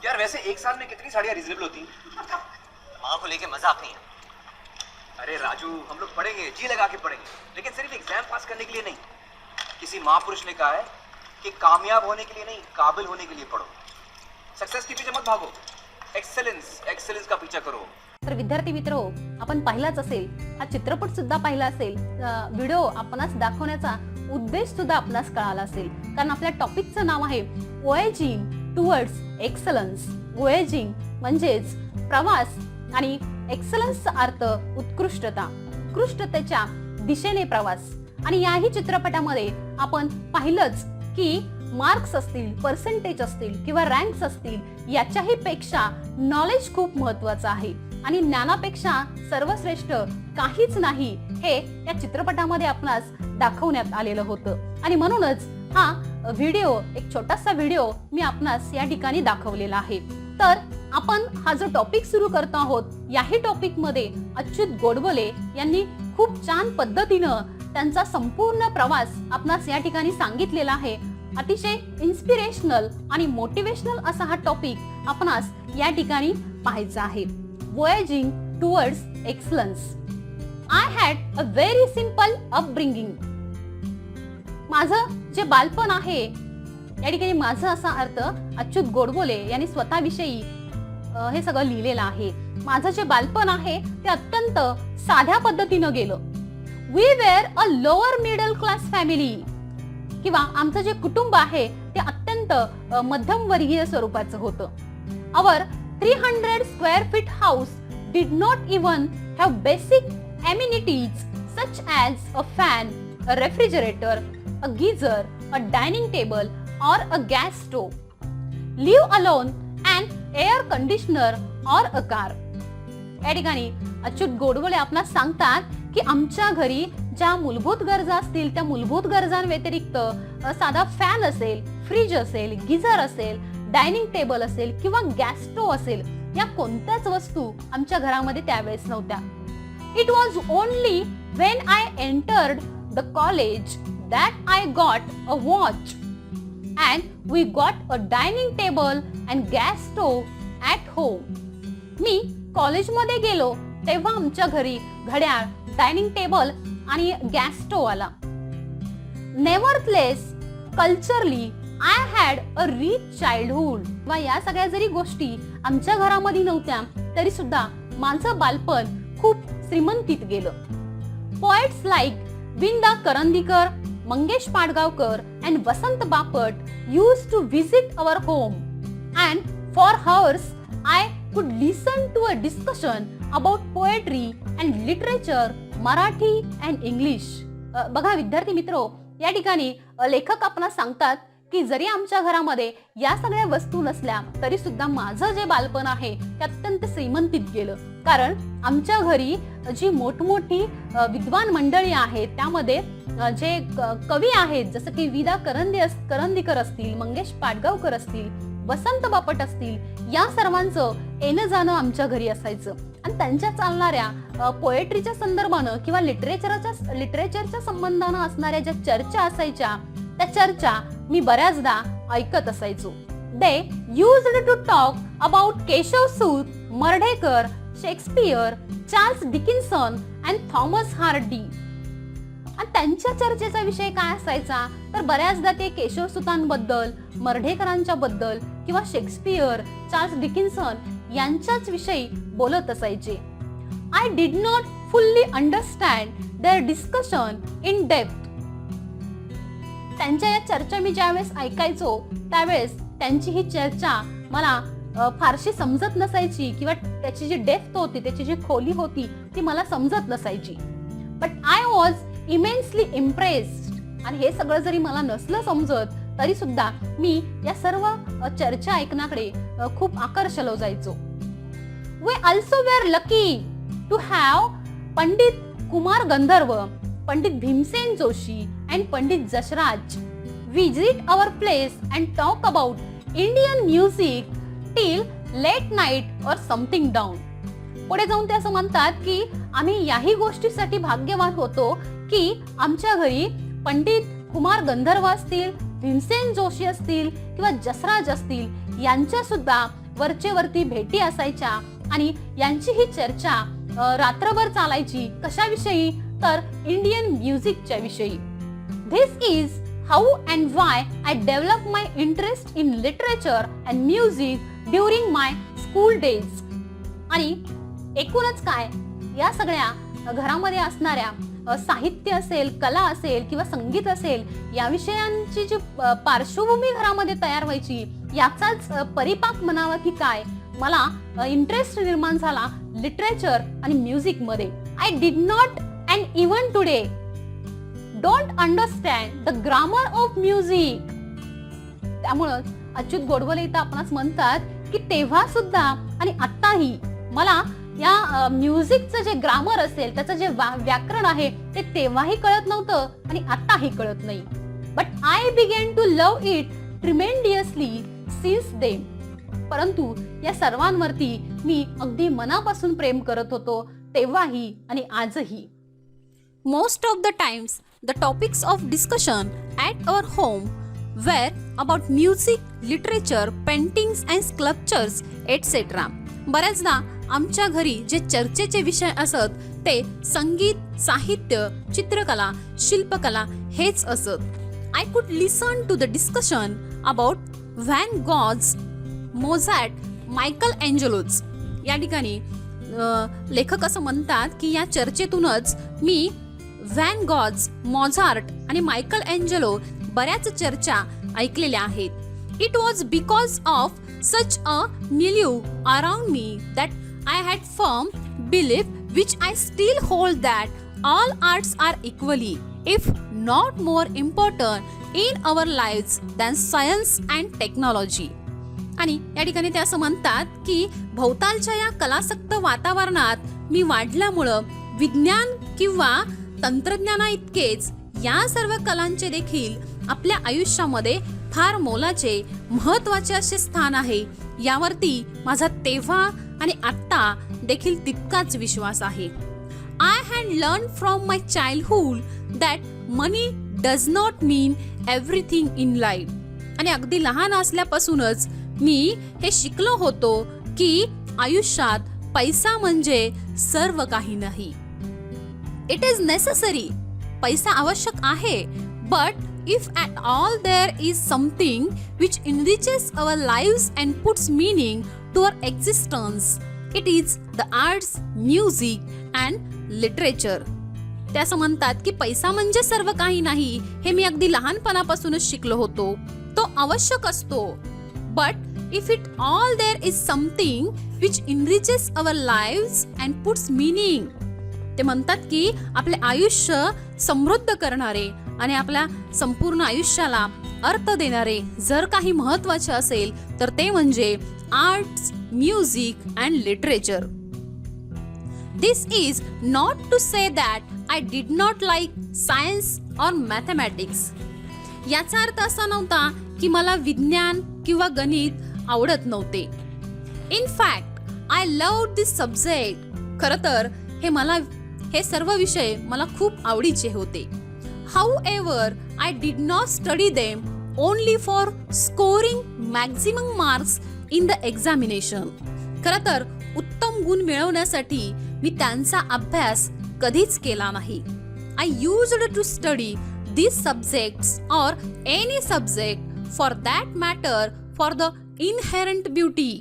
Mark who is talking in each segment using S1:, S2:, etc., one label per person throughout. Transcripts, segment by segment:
S1: यार वैसे एक साल में कितनी साड़ियाँ रिजनेबल होती?
S2: माँ को लेके मजाक नहीं है।
S1: अरे राजू, हम लोग पढ़ेंगे, जी लगा के पढ़ेंगे, लेकिन सिर्फ एग्जाम पास करने के लिए नहीं। किसी महापुरुष ने कहा है कि कामयाब होने के लिए नहीं, काबिल होने के लिए पढ़ो। सक्सेस के पीछे मत भागो, एक्सेलेंस का पीछा करो।
S3: तर विद्यार्थी मित्र हो, आपण पाहिलाच असेल, हा चित्रपट सुद्धा पाहिला असेल, व्हिडिओ आपणास दाखवण्याचा उद्देश सुद्धा आपणास कळाला असेल, कारण आपल्या टॉपिकचं नाव आहे वॉयेजिंग टुवर्ड्स एक्सलन्स. वॉयेजिंग म्हणजेच प्रवास आणि एक्सलन्सचा अर्थ उत्कृष्टता, उत्कृष्टतेच्या दिशेने प्रवास. आणि याही चित्रपटामध्ये आपण पाहिलंच की मार्क्स असतील, पर्सेंटेज असतील किंवा रँक्स असतील, याच्याही पेक्षा नॉलेज खूप महत्वाचं आहे आणि ज्ञानापेक्षा सर्वश्रेष्ठ काहीच नाही, हे या चित्रपटामध्ये आपणास दाखवण्यात आलेलं होतं. आणि म्हणूनच हा व्हिडिओ, एक छोटासा व्हिडिओ मी आपणास या ठिकाणी दाखवलेला आहे. तर आपण हा जो टॉपिक सुरू करतो आहोत, याही टॉपिक मध्ये अच्युत गोडबोले यांनी खूप छान पद्धतीनं त्यांचा संपूर्ण प्रवास आपणास या ठिकाणी सांगितलेला आहे. अतिशय इन्स्पिरेशनल आणि मोटिवेशनल असा हा टॉपिक आपणास या ठिकाणी पाहायचा आहे. Voyaging towards excellence. I had a very simple upbringing. माझं जे बालपण आहे, या ठिकाणी माझं असा अर्थ अच्युत गोडबोले यांनी स्वतःविषयी हे सगळं लिहिलेलं आहे. माझं जे बालपण आहे ते अत्यंत साध्या पद्धतीनं गेलं. We were a lower middle class family. किंवा आमचं जे कुटुंब आहे ते अत्यंत मध्यमवर्गीय स्वरूपाचं होतं. आवर 300 square feet house did not even have basic amenities such as a fan, a refrigerator, a geyser, a dining table or a gas stove, leave alone an air conditioner or a car. या ठिकाणी अच्युत गोडबोले आपणास सांगतात की आमच्या घरी ज्या मूलभूत गरजा असतील, त्या मूलभूत गरजांव्यतिरिक्त साधा फॅन असेल, फ्रीज असेल, गिझर असेल, डायनिंग टेबल असेल किंवा गॅस स्टोव्ह असेल, या कोणत्याच वस्तू आमच्या घरामध्ये त्यावेळेस नव्हत्या. It was only when I entered the college that I got a watch and we got a dining table and gas stove at home. मी कॉलेजमध्ये गेलो तेव्हा आमच्या घरी घड्याळ, डायनिंग टेबल आणि गॅस स्टोव्ह आला. Nevertheless culturally I had a rich childhood. वा या सगळ्या जरी गोष्टी आमच्या घरामध्ये नव्हत्या तरी सुद्धा माझं बालपण खूप श्रीमंतीत गेलं. Poets like Vinda Karandikar, Mangesh Padgaonkar and Vasant Bapat used to visit our home and for hours I could listen to a discussion about poetry and literature, Marathi and English. बघा विद्यार्थी मित्रो, या ठिकाणी लेखक आपणास सांगतात की जरी आमच्या घरामध्ये या सगळ्या वस्तू नसल्या तरी सुद्धा माझं जे बालपण आहे ते अत्यंत श्रीमंतीत गेलं. कारण आमच्या घरी जी मोठमोठी विद्वान मंडळी आहेत, त्यामध्ये जे कवी आहेत, जसं की विदा करंदीकर असतील, मंगेश पाडगावकर असतील, वसंत बापट असतील, या सर्वांचं येणं जाणं आमच्या घरी असायचं. आणि त्यांच्या चालणाऱ्या पोएट्रीच्या संदर्भानं किंवा लिटरेचरच्या संबंधानं असणाऱ्या ज्या चर्चा असायच्या, त्या चर्चा मी बऱ्याचदा ऐकत असायचो. They used to talk about Keshav Sut, Mardhekar, Shakespeare, Charles Dickinson and Thomas Hardy. आणि त्यांच्या चर्चेचा विषय काय असायचा तर बऱ्याचदा ते केशवसुतांबद्दल, मर्ढेकरांच्या बद्दल किंवा शेक्सपियर, चार्ल्स डिकिन्सन यांच्याच विषयी बोलत असायचे. I did not fully understand their discussion in depth. त्यांच्या या चर्चा मी ज्यावेळेस ऐकायचो त्यावेळेस त्यांची ही चर्चा मला फारशी समजत नसायची किंवा त्याची जी डेप्थ होती, त्याची जी खोली होती ती मला समजत नसायची. But I was immensely impressed. आणि हे सगळं जरी मला नसलं समजत तरी सुद्धा मी या सर्व चर्चा ऐकण्याकडे खूप आकर्षलो जायचो. We also were lucky to have Pandit Kumar Gandharva, Pandit Bhimsen Joshi and Pandit Jasraj visit our place and talk about Indian music till late night or something down. पुढे जाऊन ते असं म्हणतात की आम्ही याही गोष्टीसाठी भाग्यवान होतो की आमच्या घरी पंडित कुमार गंधर्व असतील, भीमसेन जोशी असतील किंवा जसराज असतील यांच्या सुद्धा वरचे भेटी असायच्या आणि यांची ही चर्चा रात्रभर चालायची. कशाविषयी? तर इंडियन म्युझिकच्या विषयी. This is how and why I develop my interest in literature and music during my school days. आणि एकूणच काय, या सगळ्या घरामध्ये असणाऱ्या साहित्य असेल, कला असेल किंवा संगीत असेल, या विषयांची जी पार्श्वभूमी घरामध्ये तयार व्हायची, याचाच परिपाक म्हणावा की काय, मला इंटरेस्ट निर्माण झाला लिटरेचर आणि म्युझिक मध्ये. I did not and even today don't understand the grammar of music. त्यामुळं अच्युत गोडबोले इथं आपणास म्हणतात की तेव्हा सुद्धा आणि आत्ताही मला या म्युझिकचं जे ग्रामर असेल, त्याचं जे व्याकरण आहे, ते तेव्हाही कळत नव्हतं आणि आत्ताही कळत नाही. But I begin to love it tremendously since then. परंतु या सर्वांवरती मी अगदी मनापासून प्रेम करत होतो, तेव्हाही आणि आजही. Most of the times, the topics of discussion at our home were about music, literature, paintings and sculptures, etc. बऱ्याचदा आमच्या घरी जे चर्चेचे विषय असत ते संगीत, साहित्य, चित्रकला, शिल्पकला हेच असत. I could listen to the discussion about Van Goghs, Mozart, Michelangelo's. या ठिकाणी लेखक असं म्हणतात की या चर्चेतूनच मी व्हॅन गॉग्स, मोझार्ट आणि मायकल एंजेलो बऱ्याच चर्चा ऐकलेल्या आहेत. It was because of such a milieu around me that I had firm belief which I still hold that all arts are equally if not more important in our lives than science and technology. आणि या ठिकाणी ते असं म्हणतात की भोवतालच्या या कलासक्त वातावरणात मी वाढल्यामुळं विज्ञान किंवा तंत्रज्ञाना इतकेच या सर्व कलांचे देखील आपल्या आयुष्यामध्ये फार मोलाचे, महत्वाचे असे स्थान आहे, यावरती माझा तेव्हा आणि आता देखील तितकाच विश्वास आहे. I had learn from my childhood that money does not mean everything in life. आणि अगदी लहान असल्यापासूनच मी हे शिकलो होतो की आयुष्यात पैसा म्हणजे सर्व काही नाही. इट इज नेसेसरी, पैसा आवश्यक आहे, but if at all there is something which enriches our lives and puts meaning to our existence, it is the arts, music and literature. ते असं म्हणतात की पैसा म्हणजे सर्व काही नाही, हे मी अगदी लहानपणापासूनच शिकलो होतो. तो आवश्यक असतो, but if it all there is something which enriches our lives and puts meaning. ते म्हणतात की आपले आयुष्य समृद्ध करणारे आणि आपल्या संपूर्ण आयुष्याला अर्थ देणारे जर काही महत्वाचे असेल तर ते म्हणजे arts, music and literature. This is not to say that I did not like science or mathematics. याचा अर्थ असा नव्हता की मला विज्ञान किंवा गणित आवडत नव्हते. In fact I love this subject. खरं तर हे सर्व विषय मला खूप आवडीचे होते. However I did not study them only for scoring maximum marks in the examination. खरं तर उत्तम गुण मिळवण्यासाठी मी त्यांचा अभ्यास कधीच केला नाही. I used to study these subjects or any subject for that matter for the inherent beauty.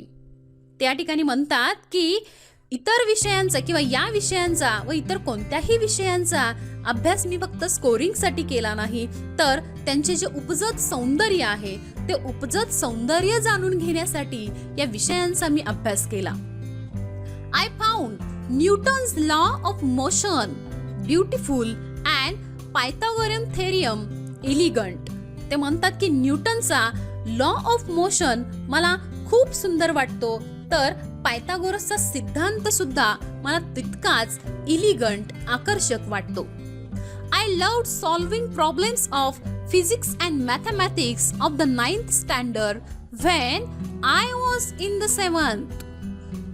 S3: त्या ठिकाणी म्हणतात की इतर विषयांचा किंवा या विषयांचा व इतर कोणत्याही विषयांचा अभ्यास मी फक्त स्कोरिंगसाठी केला नाही, तर त्यांचे जे उपजत सौंदर्य आहे ते उपजत सौंदर्य जाणून घेण्यासाठी या विषयांचा मी अभ्यास केला. I found Newton's law of motion beautiful and Pythagorean theorem elegant. ते म्हणतात की न्यूटनचा लॉ ऑफ मोशन मला खूप सुंदर वाटतो, तर पायथागोरसचा सिद्धांत सुद्धा मला तितकाच एलिगंट, आकर्षक वाटतो. I loved solving problems of physics and mathematics of the 9th standard when I was in the 7th.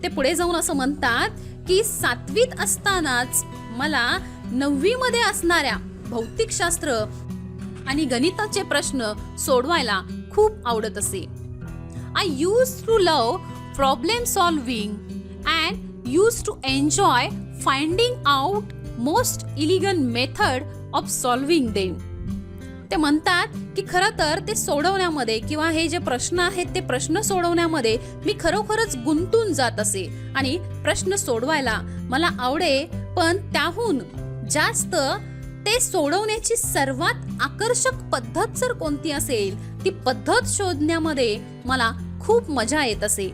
S3: ते पुढे जाऊन असं म्हणतात की 7वीत असतानाच मला 9वी मध्ये असणाऱ्या भौतिकशास्त्र आणि गणिताचे प्रश्न सोडवायला खूप आवडत असे. I use to love problem solving and used to enjoy finding out most elegant method of solving them. ते म्हणतात की खरं तर ते सोडवण्यामध्ये किंवा हे जे प्रश्न आहेत ते प्रश्न सोडवण्यामध्ये मी खरोखरच गुंतून जात असे आणि प्रश्न सोडवायला मला आवडे, पण त्याहून जास्त ते सोडवण्याची सर्वात आकर्षक पद्धत जर कोणती असेल ती पद्धत शोधण्यामध्ये मला खूप मजा येत असे.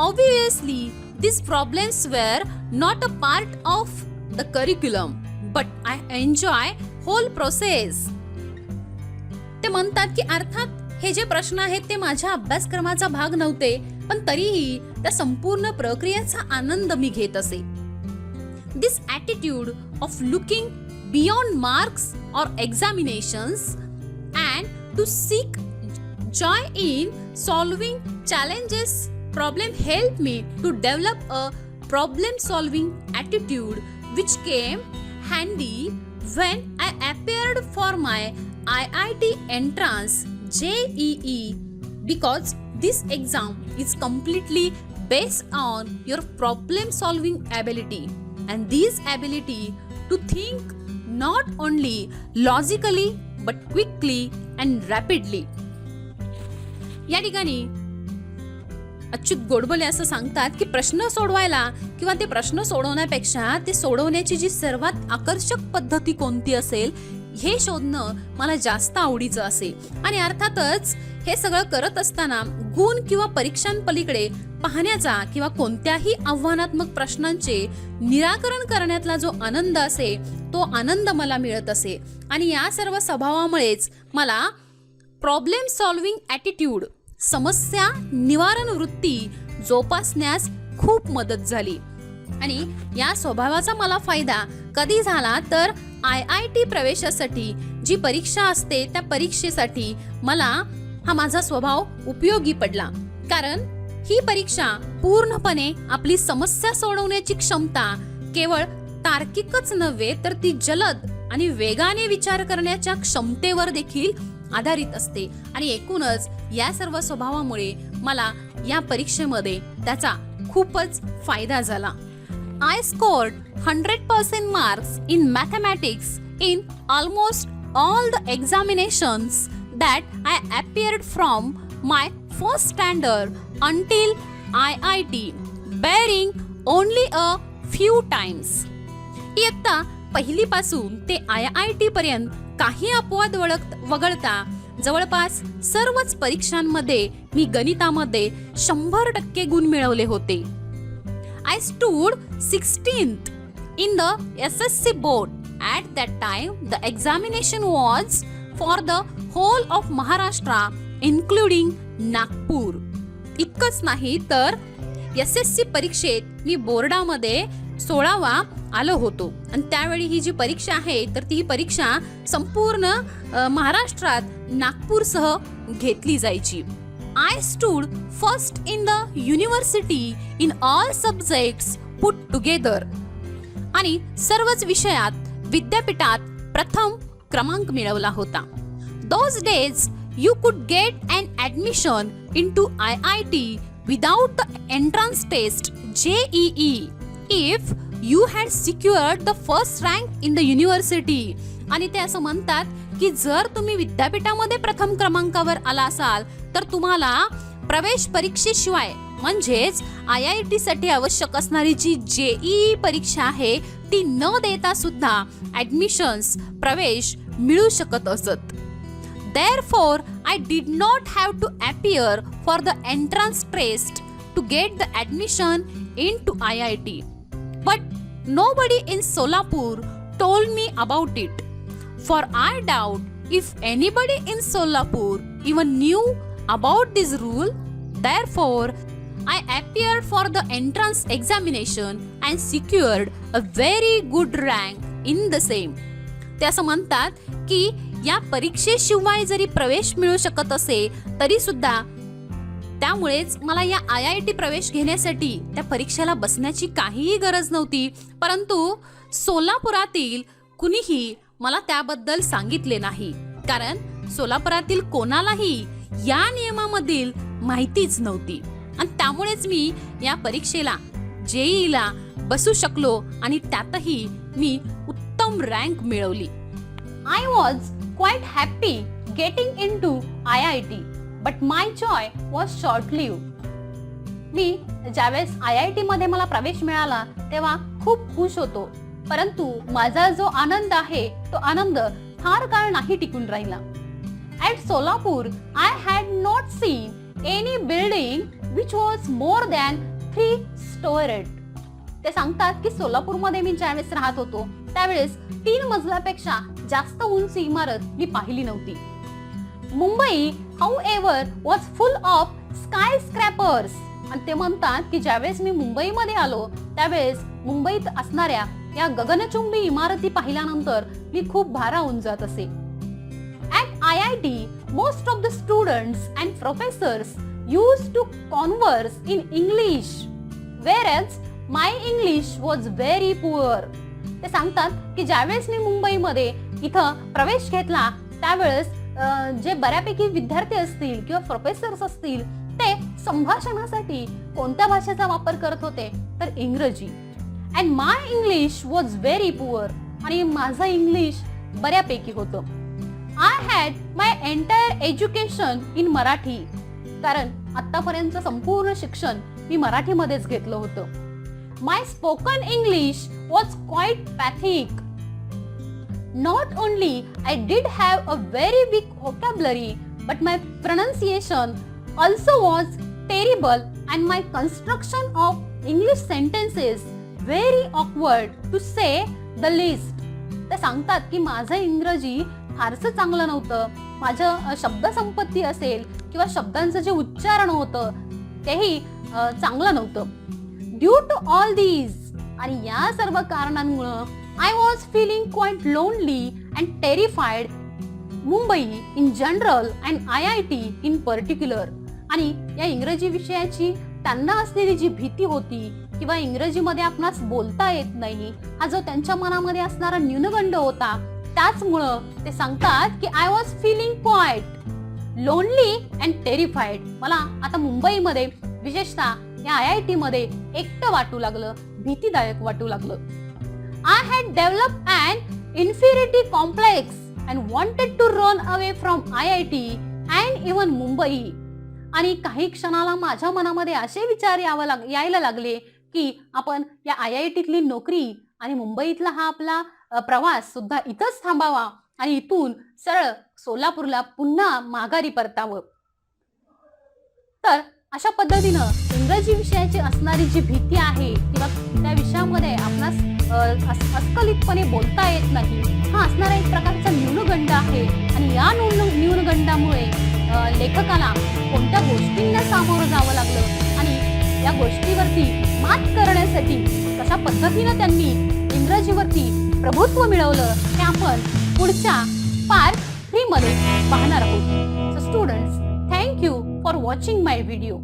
S3: Obviously, these problems were not a part of the curriculum, but I enjoy whole process. ते म्हणतात की अर्थात हे जे प्रश्न आहेत ते माझ्या अभ्यासक्रमाचा भाग नव्हते, पण तरीही त्या संपूर्ण प्रक्रियेचा आनंद मी घेत असे. This attitude of looking beyond marks or examinations and to seek joy in solving challenges problem helped me to develop a problem solving attitude which came handy when I appeared for my IIT entrance JEE, because this exam is completely based on your problem solving ability and this ability to think not only logically but quickly and rapidly. या ठिकाणी अच्युत गोडबोले असं सांगतात की प्रश्न सोडवायला किंवा ते प्रश्न सोडवण्यापेक्षा ते सोडवण्याची जी सर्वात आकर्षक पद्धती कोणती असेल हे शोधणं मला जास्त आवडीचं असे. आणि अर्थातच हे सगळं करत असताना गुण किंवा परीक्षांपलीकडे पाहण्याचा किंवा कोणत्याही आव्हानात्मक प्रश्नांचे निराकरण करण्यातला जो आनंद असे तो आनंद मला मिळत असे. आणि या सर्व स्वभावामुळेच मला प्रॉब्लेम सॉल्व्हिंग ॲटिट्यूड समस्या निवारण वृत्ती जोपासण्यास खूप मदत झाली. आणि या स्वभावाचा मला फायदा कधी झाला तर IIT प्रवेशासाठी जी परीक्षा असते त्या परीक्षेसाठी मला हा माझा स्वभाव उपयोगी पडला. कारण ही परीक्षा पूर्णपणे आपली समस्या सोडवण्याची क्षमता केवळ तार्किकच नव्हे तर ती जलद आणि वेगाने विचार करण्याच्या क्षमतेवर देखील आधारित असते. आणि एकूणच या सर्व स्वभावामुळे मला या परीक्षेमध्ये त्याचा खूपच फायदा झाला. I scored 100% marks in mathematics in almost all the examinations that I appeared from my first standard until IIT, barring only a few times. इयत्ता पहिलीपासून ते IIT पर्यंत काही अपवाद वगळता जवळपास सर्वच परीक्षांमध्ये मी गणितामध्ये 100% गुण मिळवले होते. I stood 16th in the SSC board. At that time, the examination was for the whole of Maharashtra, including Nagpur. इतकंच नाही तर SSC परीक्षेत मी बोर्डामध्ये 16वा आलो होतो. आणि त्यावेळी ही जी परीक्षा आहे तर ती परीक्षा संपूर्ण महाराष्ट्रात नागपूरसह घेतली जायची. I stood first in the university in all subjects put together. आणि सर्वच विषयात विद्यापीठात प्रथम क्रमांक मिळवला होता. Those days you could get an admission into IIT without the entrance test JEE if you had secured the first rank in the university. आणि ते असं म्हणतात की जर तुम्ही विद्यापीठामध्ये प्रथम क्रमांकावर आला असाल तर तुम्हाला प्रवेश परीक्षेशिवाय म्हणजेच IIT साठी आवश्यक असणारी जी JEE परीक्षा आहे ती न देता सुद्धा ऍडमिशन्स प्रवेश मिळू शकत असत. Therefore, I did not have to appear for the entrance test to get the admission into IIT. But nobody in Solapur told me about it. For I doubt if anybody in Solapur even knew about this rule. Therefore, I appeared for the entrance examination and secured a very good rank in the same. ते असं म्हणतात की या परीक्षेशिवाय जरी प्रवेश मिळू शकत असे तरी सुद्धा त्यामुळेच मला या IIT प्रवेश घेण्यासाठी त्या परीक्षेला बसण्याची काहीही गरज नव्हती. परंतु सोलापुरातील कुणीही मला त्याबद्दल सांगितले नाही, कारण सोलापुरातील कोणालाही या नियमामधील माहितीच नव्हती. आणि
S4: त्यामुळेच मी या परीक्षेला JEEला बसू शकलो आणि त्यातही मी उत्तम रँक मिळवली.
S3: I was quite happy getting into IIT, but my joy was short-lived. मी ज्यावेळेस IIT मध्ये मला प्रवेश मिळाला तेव्हा खूप खुश होतो, परंतु माझा जो आनंद आहे तो आनंद फार काळ नाही टिकून राहिला. At Solapur, I had not seen any building which was more than 3-storied. ते सांगतात की सोलापूरमध्ये मी ज्यावेळेस राहत होतो त्यावेळेस 3 मजल्यापेक्षा जास्त उंच इमारत मी पाहिली नव्हती. Mumbai however was full of skyscrapers. आणि ते म्हणतात की ज्यावेळेस मी मुंबईमध्ये आलो त्यावेळेस मुंबईत असणाऱ्या या गगनचुंबी इमारती पाहिल्यानंतर मी खूप भारावून जात असे. At IIT, most of the students and professors used to converse in English, whereas my English was very poor. ते सांगतात की ज्यावेळेस मी मुंबईमध्ये इथं प्रवेश घेतला त्यावेळेस जे बऱ्यापैकी विद्यार्थी असतील किंवा प्रोफेसर्स असतील ते संभाषणासाठी कोणत्या भाषेचा वापर करत होते तर इंग्रजी. And my English was very poor. आणि माझं इंग्लिश बऱ्यापैकी होतं. I had my entire education in Marathi. कारण आतापर्यंत संपूर्ण शिक्षण मी मराठीमध्येच घेतलं होतं. My spoken English was quite pathetic. Not only I did have a very weak vocabulary, but my pronunciation also was terrible and my construction of English sentences very awkward to say the least. ते सांगतात की माझं इंग्रजी फारसं चांगलं नव्हतं. माझं शब्दसंपत्ती असेल किंवा शब्दांचं जे उच्चारण होतं तेही चांगलं नव्हतं. ड्यू टू ऑल दीज आणि या सर्व कारणांमुळं I was feeling quite lonely and terrified. Mumbai in general and IIT in particular. आणि या इंग्रजी विषयाची त्यांना असलेली जी भीती होती किंवा इंग्रजीमध्ये आपणास बोलता येत नाही हा जो त्यांच्या मनामध्ये असणारा न्यूनगंड होता त्याचमुळं ते सांगतात की I was feeling quite lonely and terrified. मला आता मुंबईमध्ये विशेषतः या IIT मध्ये एकटं वाटू लागलं, भीतीदायक वाटू लागलं. I had developed an inferiority complex and wanted to run away from IIT and even Mumbai. आणि काही क्षणाला माझ्या मनामध्ये असे विचार यायला लागले की आपण या IITतली नोकरी आणि मुंबईतला हा आपला प्रवास सुद्धा इथंच थांबावा आणि इथून सरळ सोलापूरला पुन्हा माघारी परतावं. तर अशा पद्धतीनं इंग्रजी विषयाची असणारी जी भीती आहे किंवा त्या विषयामध्ये आपणास अस्खलितपणे बोलता येत नाही हा असणारा एक प्रकारचा न्यूनगंड आहे. आणि या न्यूनगंडामुळे लेखकाला कोणत्या गोष्टींना सामोरं जावं लागलं आणि या गोष्टीवरती मात करण्यासाठी कशा पद्धतीनं त्यांनी इंग्रजीवरती प्रभुत्व मिळवलं हे आपण पुढच्या पार्ट 3 मध्ये पाहणार आहोत. So students, thank you for watching my video.